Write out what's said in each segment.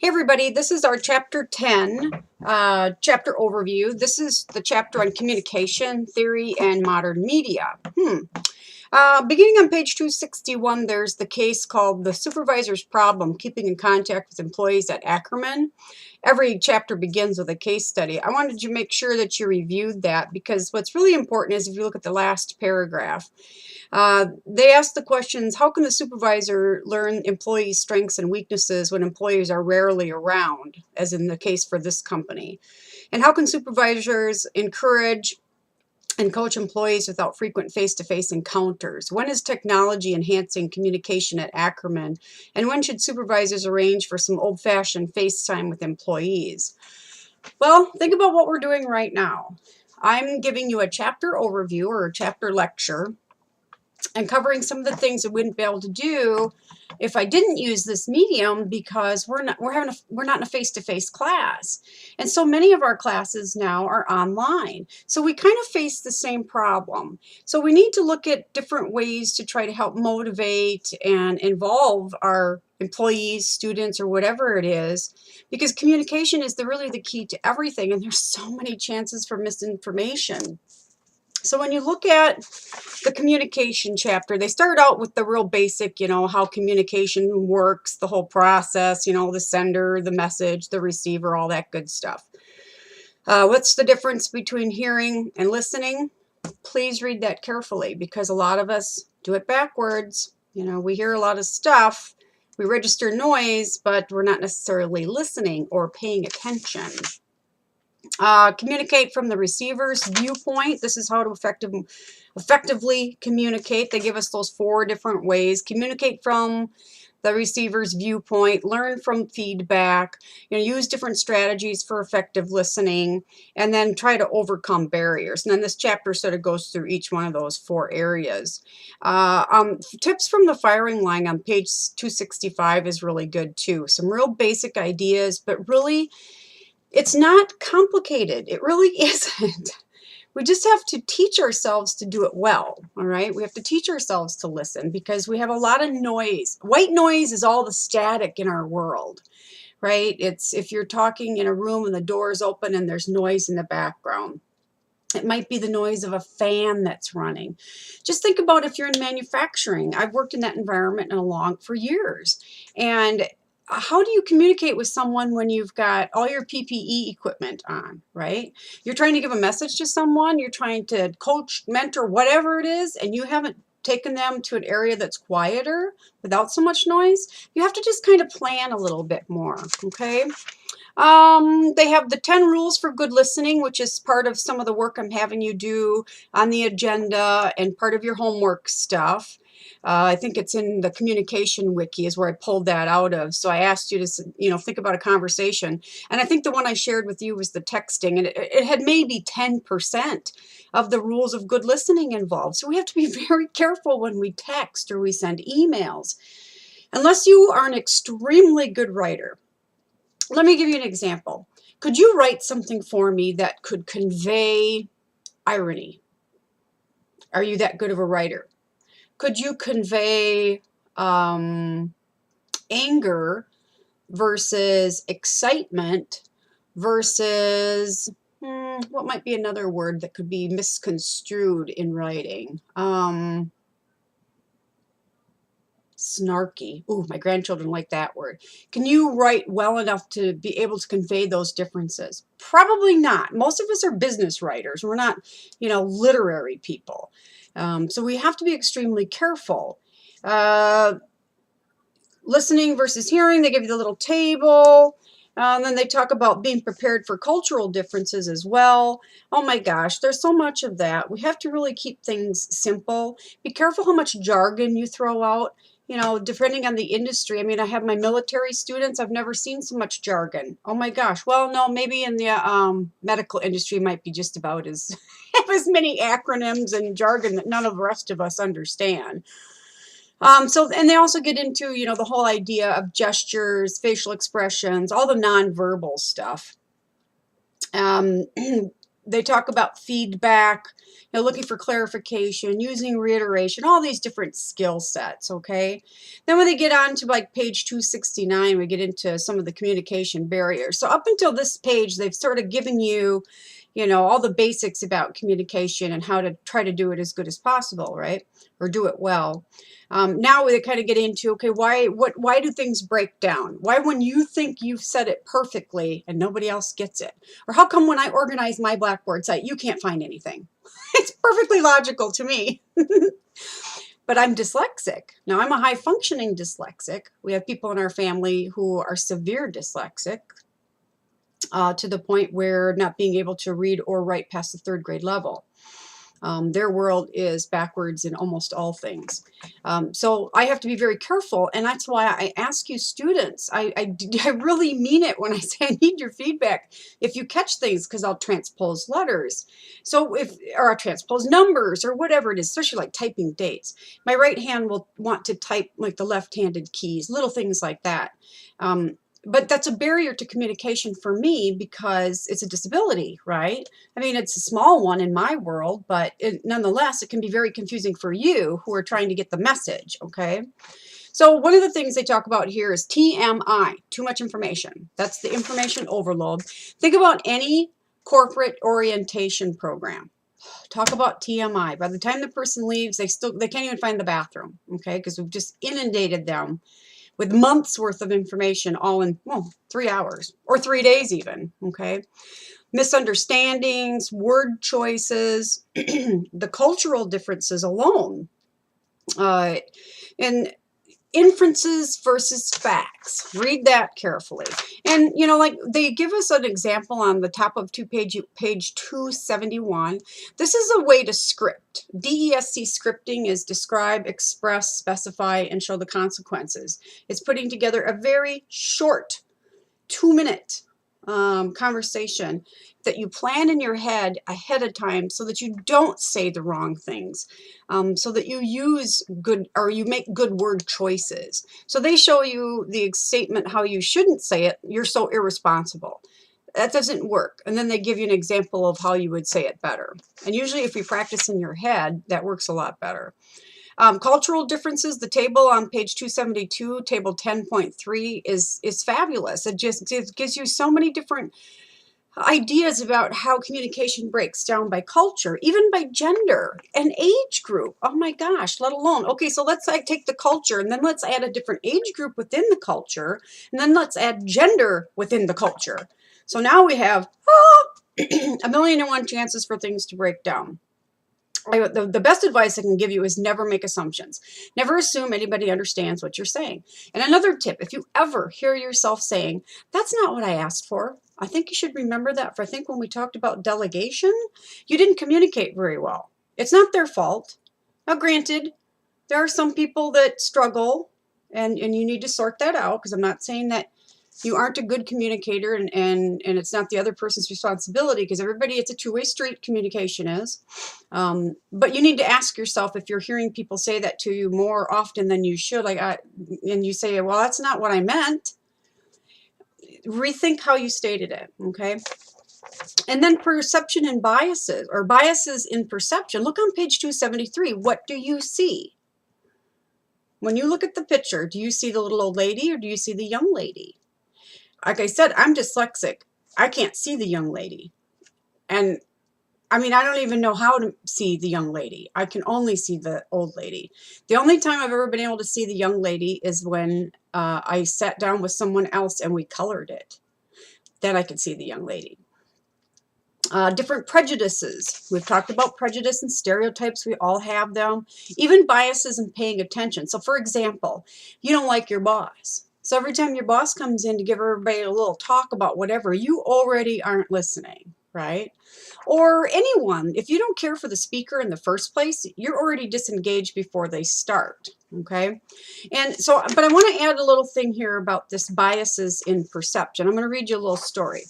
Hey everybody, this is our chapter 10 chapter overview. This is the chapter on communication theory and modern media. Beginning on page 261, there's the case called The Supervisor's Problem, Keeping in Contact with Employees at Ackerman. Every chapter begins with a case study. I wanted to make sure that you reviewed that because what's really important is if you look at the last paragraph, they ask the questions, how can the supervisor learn employees' strengths and weaknesses when employees are rarely around, as in the case for this company? And how can supervisors encourage and coach employees without frequent face-to-face encounters? When is technology enhancing communication at Ackerman? And when should supervisors arrange for some old-fashioned FaceTime with employees? Well, think about what we're doing right now. I'm giving you a chapter overview or a chapter lecture and covering some of the things I wouldn't be able to do if I didn't use this medium, because we're not in a face-to-face class. And so many of our classes now are online. So we kind of face the same problem. So we need to look at different ways to try to help motivate and involve our employees, students, or whatever it is, because communication is really the key to everything, and there's so many chances for misinformation. So when you look at the communication chapter, they start out with the real basic, how communication works, the whole process, the sender, the message, the receiver, all that good stuff. What's the difference between hearing and listening? Please read that carefully, because a lot of us do it backwards. We hear a lot of stuff, we register noise, but we're not necessarily listening or paying attention. Communicate from the receiver's viewpoint. This is how to effectively communicate. They give us those 4 different ways. Communicate from the receiver's viewpoint, learn from feedback, use different strategies for effective listening, and then try to overcome barriers. And then this chapter sort of goes through each one of those 4 areas. Tips from the firing line on page 265 is really good too. Some real basic ideas, but really, it's not complicated. It really isn't. We just have to teach ourselves to do it well, all right? We have to teach ourselves to listen, because we have a lot of noise. White noise is all the static in our world, right? It's if you're talking in a room and the door is open and there's noise in the background. It might be the noise of a fan that's running. Just think about if you're in manufacturing. I've worked in that environment for years. And how do you communicate with someone when you've got all your PPE equipment on, right? You're trying to give a message to someone, you're trying to coach, mentor, whatever it is, and you haven't taken them to an area that's quieter without so much noise. You have to just kind of plan a little bit more, okay? They have the 10 rules for good listening, which is part of some of the work I'm having you do on the agenda and part of your homework stuff. I think it's in the communication wiki is where I pulled that out of. So I asked you to, think about a conversation. And I think the one I shared with you was the texting, and it had maybe 10% of the rules of good listening involved. So we have to be very careful when we text or we send emails. Unless you are an extremely good writer. Let me give you an example. Could you write something for me that could convey irony? Are you that good of a writer? Could you convey anger versus excitement versus, what might be another word that could be misconstrued in writing? Snarky. Ooh, my grandchildren like that word. Can you write well enough to be able to convey those differences? Probably not. Most of us are business writers. We're not, literary people. So we have to be extremely careful. Listening versus hearing, they give you the little table. And then they talk about being prepared for cultural differences as well. Oh my gosh, there's so much of that. We have to really keep things simple. Be careful how much jargon you throw out. Depending on the industry. I mean, I have my military students. I've never seen so much jargon. Oh my gosh. Well, no, maybe in the medical industry might be just about as as many acronyms and jargon that none of the rest of us understand. And they also get into, the whole idea of gestures, facial expressions, all the nonverbal stuff. they talk about feedback, looking for clarification, using reiteration, all these different skill sets, okay? Then when they get on to like page 269, we get into some of the communication barriers. So up until this page, they've sort of given you, all the basics about communication and how to try to do it as good as possible, right? Or do it well. Now we kind of get into, okay, why do things break down? Why when you think you've said it perfectly and nobody else gets it? Or how come when I organize my Blackboard site, you can't find anything? It's perfectly logical to me. But I'm dyslexic. Now, I'm a high-functioning dyslexic. We have people in our family who are severe dyslexic to the point where not being able to read or write past the 3rd grade level. Their world is backwards in almost all things. So I have to be very careful, and that's why I ask you students, I really mean it when I say I need your feedback. If you catch things, because I'll transpose letters, or I'll transpose numbers or whatever it is, especially like typing dates. My right hand will want to type like the left-handed keys, little things like that. But that's a barrier to communication for me because it's a disability, right? I mean, it's a small one in my world, but nonetheless, it can be very confusing for you who are trying to get the message, okay? So one of the things they talk about here is TMI, too much information. That's the information overload. Think about any corporate orientation program. Talk about TMI. By the time the person leaves, they can't even find the bathroom, okay? Because we've just inundated them with months worth of information all in 3 hours or 3 days even, okay? Misunderstandings, word choices, the cultural differences alone, and inferences versus facts. Read that carefully. And, like they give us an example on the top of page 271. This is a way to script. DESC scripting is describe, express, specify, and show the consequences. It's putting together a very short 2-minute conversation that you plan in your head ahead of time so that you don't say the wrong things, so that you use good, or you make good word choices. So they show you the statement how you shouldn't say it. You're so irresponsible. That doesn't work. And then they give you an example of how you would say it better. And usually if you practice in your head, that works a lot better. Cultural differences, the table on page 272, table 10.3 is fabulous. It gives you so many different ideas about how communication breaks down by culture, even by gender and age group. Oh my gosh, let alone. Okay, so let's take the culture and then let's add a different age group within the culture, and then let's add gender within the culture. So now we have 1,000,001 chances for things to break down. The best advice I can give you is never make assumptions. Never assume anybody understands what you're saying. And another tip, if you ever hear yourself saying, that's not what I asked for, I think you should remember that. For I think when we talked about delegation, you didn't communicate very well. It's not their fault. Now, granted, there are some people that struggle, and you need to sort that out, because I'm not saying that you aren't a good communicator and it's not the other person's responsibility, because everybody, it's a two-way street, communication is. But you need to ask yourself, if you're hearing people say that to you more often than you should, and you say, well, that's not what I meant, rethink how you stated it, okay? And then perception and biases, or biases in perception. Look on page 273. What do you see? When you look at the picture, do you see the little old lady or do you see the young lady? Like I said, I'm dyslexic. I can't see the young lady. And I mean, I don't even know how to see the young lady. I can only see the old lady. The only time I've ever been able to see the young lady is when I sat down with someone else and we colored it. Then I could see the young lady. Different prejudices. We've talked about prejudice and stereotypes. We all have them. Even biases and paying attention. So for example, you don't like your boss. So every time your boss comes in to give everybody a little talk about whatever, you already aren't listening, right? Or anyone, if you don't care for the speaker in the first place, you're already disengaged before they start, okay? And so, but I want to add a little thing here about this biases in perception. I'm going to read you a little story.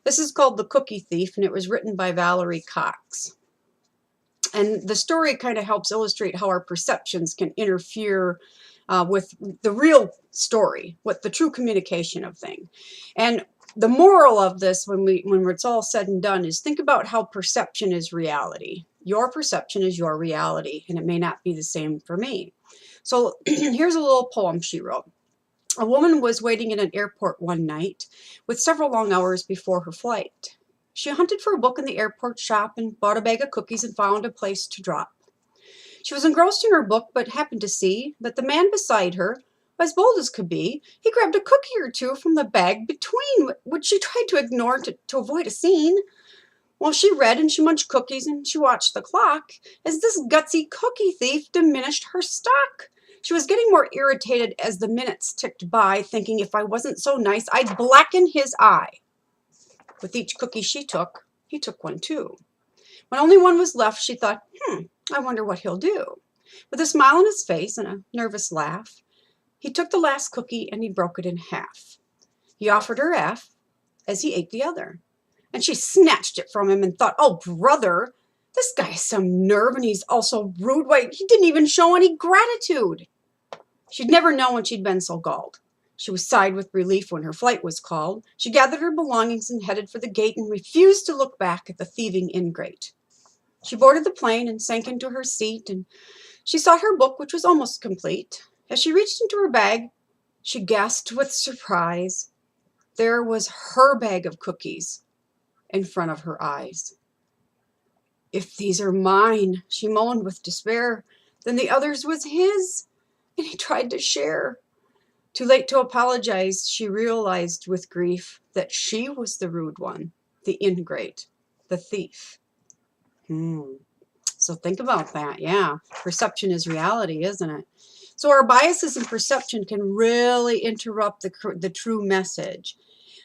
This is called The Cookie Thief, and it was written by Valerie Cox. And the story kind of helps illustrate how our perceptions can interfere with the real story, with the true communication of things. And the moral of this, when it's all said and done, is think about how perception is reality. Your perception is your reality, and it may not be the same for me. So here's a little poem she wrote. A woman was waiting in an airport one night with several long hours before her flight. She hunted for a book in the airport shop and bought a bag of cookies and found a place to drop. She was engrossed in her book, but happened to see that the man beside her, as bold as could be, he grabbed a cookie or two from the bag between, which she tried to ignore to avoid a scene. Well, she read and she munched cookies and she watched the clock as this gutsy cookie thief diminished her stock. She was getting more irritated as the minutes ticked by, thinking if I wasn't so nice, I'd blacken his eye. With each cookie she took, he took one too. When only one was left, she thought, I wonder what he'll do. With a smile on his face and a nervous laugh, he took the last cookie and he broke it in half. He offered her half as he ate the other. And she snatched it from him and thought, oh, brother, this guy has some nerve and he's also rude. Why, he didn't even show any gratitude. She'd never known when she'd been so galled. She was sighed with relief when her flight was called. She gathered her belongings and headed for the gate and refused to look back at the thieving ingrate. She boarded the plane and sank into her seat, and she sought her book, which was almost complete. As she reached into her bag, she gasped with surprise. There was her bag of cookies in front of her eyes. If these are mine, she moaned with despair, then the others was his, and he tried to share. Too late to apologize, she realized with grief that she was the rude one, the ingrate, the thief. So think about that. Yeah, perception is reality, isn't it? So our biases and perception can really interrupt the true message.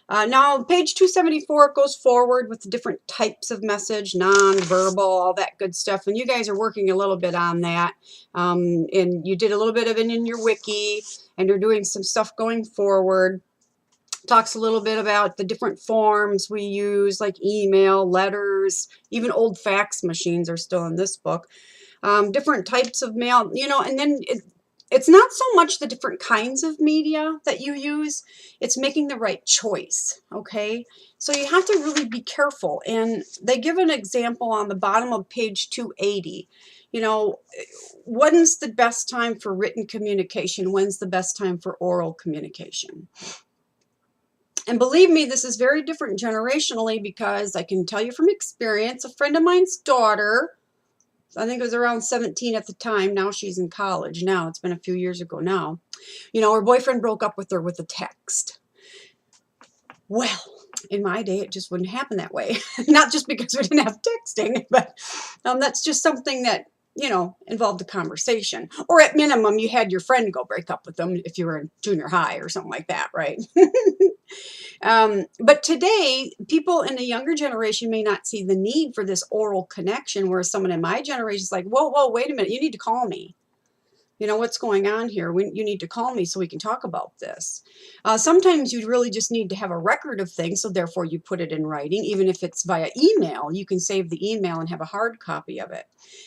Now, page 274 goes forward with the different types of message, non-verbal, all that good stuff. And you guys are working a little bit on that. And you did a little bit of it in your wiki, and you're doing some stuff going forward. Talks a little bit about the different forms we use, like email, letters, even old fax machines are still in this book. Different types of mail, and then it's not so much the different kinds of media that you use, it's making the right choice, okay? So you have to really be careful. And they give an example on the bottom of page 280. When's the best time for written communication? When's the best time for oral communication? And believe me, this is very different generationally, because I can tell you from experience, a friend of mine's daughter, I think it was around 17 at the time. Now she's in college. Now it's been a few years ago now. Her boyfriend broke up with her with a text. Well, in my day, it just wouldn't happen that way. Not just because we didn't have texting, but that's just something that, involved a conversation. Or at minimum, you had your friend go break up with them if you were in junior high or something like that, right? But today, people in the younger generation may not see the need for this oral connection, whereas someone in my generation is like, whoa, wait a minute, you need to call me. What's going on here? You need to call me so we can talk about this. Sometimes you really just need to have a record of things, so therefore you put it in writing. Even if it's via email, you can save the email and have a hard copy of it.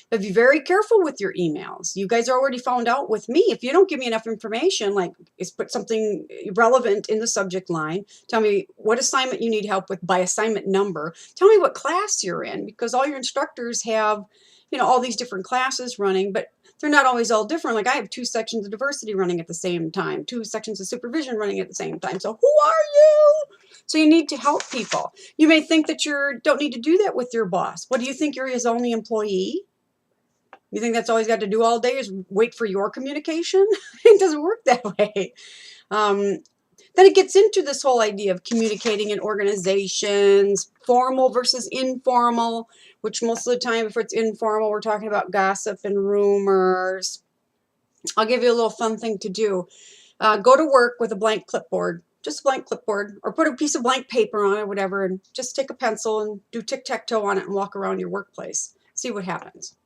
But be very careful with your emails. You guys already found out with me, if you don't give me enough information, like put something relevant in the subject line, tell me what assignment you need help with by assignment number, tell me what class you're in, because all your instructors have all these different classes running, but they're not always all different. Like I have 2 sections of diversity running at the same time, 2 sections of supervision running at the same time. So who are you? So you need to help people. You may think that you don't need to do that with your boss. What do you think? You're his only employee? You think that's all he's got to do all day is wait for your communication? It doesn't work that way. Then it gets into this whole idea of communicating in organizations, formal versus informal, which most of the time, if it's informal, we're talking about gossip and rumors. I'll give you a little fun thing to do. Go to work with a blank clipboard, just a blank clipboard, or put a piece of blank paper on it, whatever, and just take a pencil and do tic-tac-toe on it and walk around your workplace. See what happens.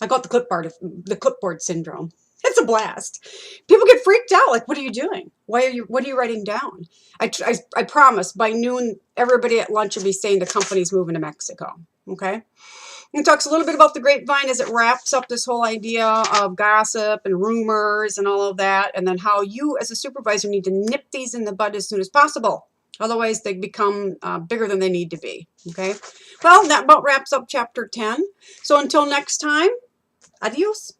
I call it the clipboard syndrome. It's a blast. People get freaked out. Like, what are you doing? What are you writing down? I promise by noon, everybody at lunch will be saying the company's moving to Mexico. Okay. And it talks a little bit about the grapevine as it wraps up this whole idea of gossip and rumors and all of that. And then how you as a supervisor need to nip these in the bud as soon as possible. Otherwise, they become bigger than they need to be. Okay. Well, that about wraps up chapter 10. So until next time, adios.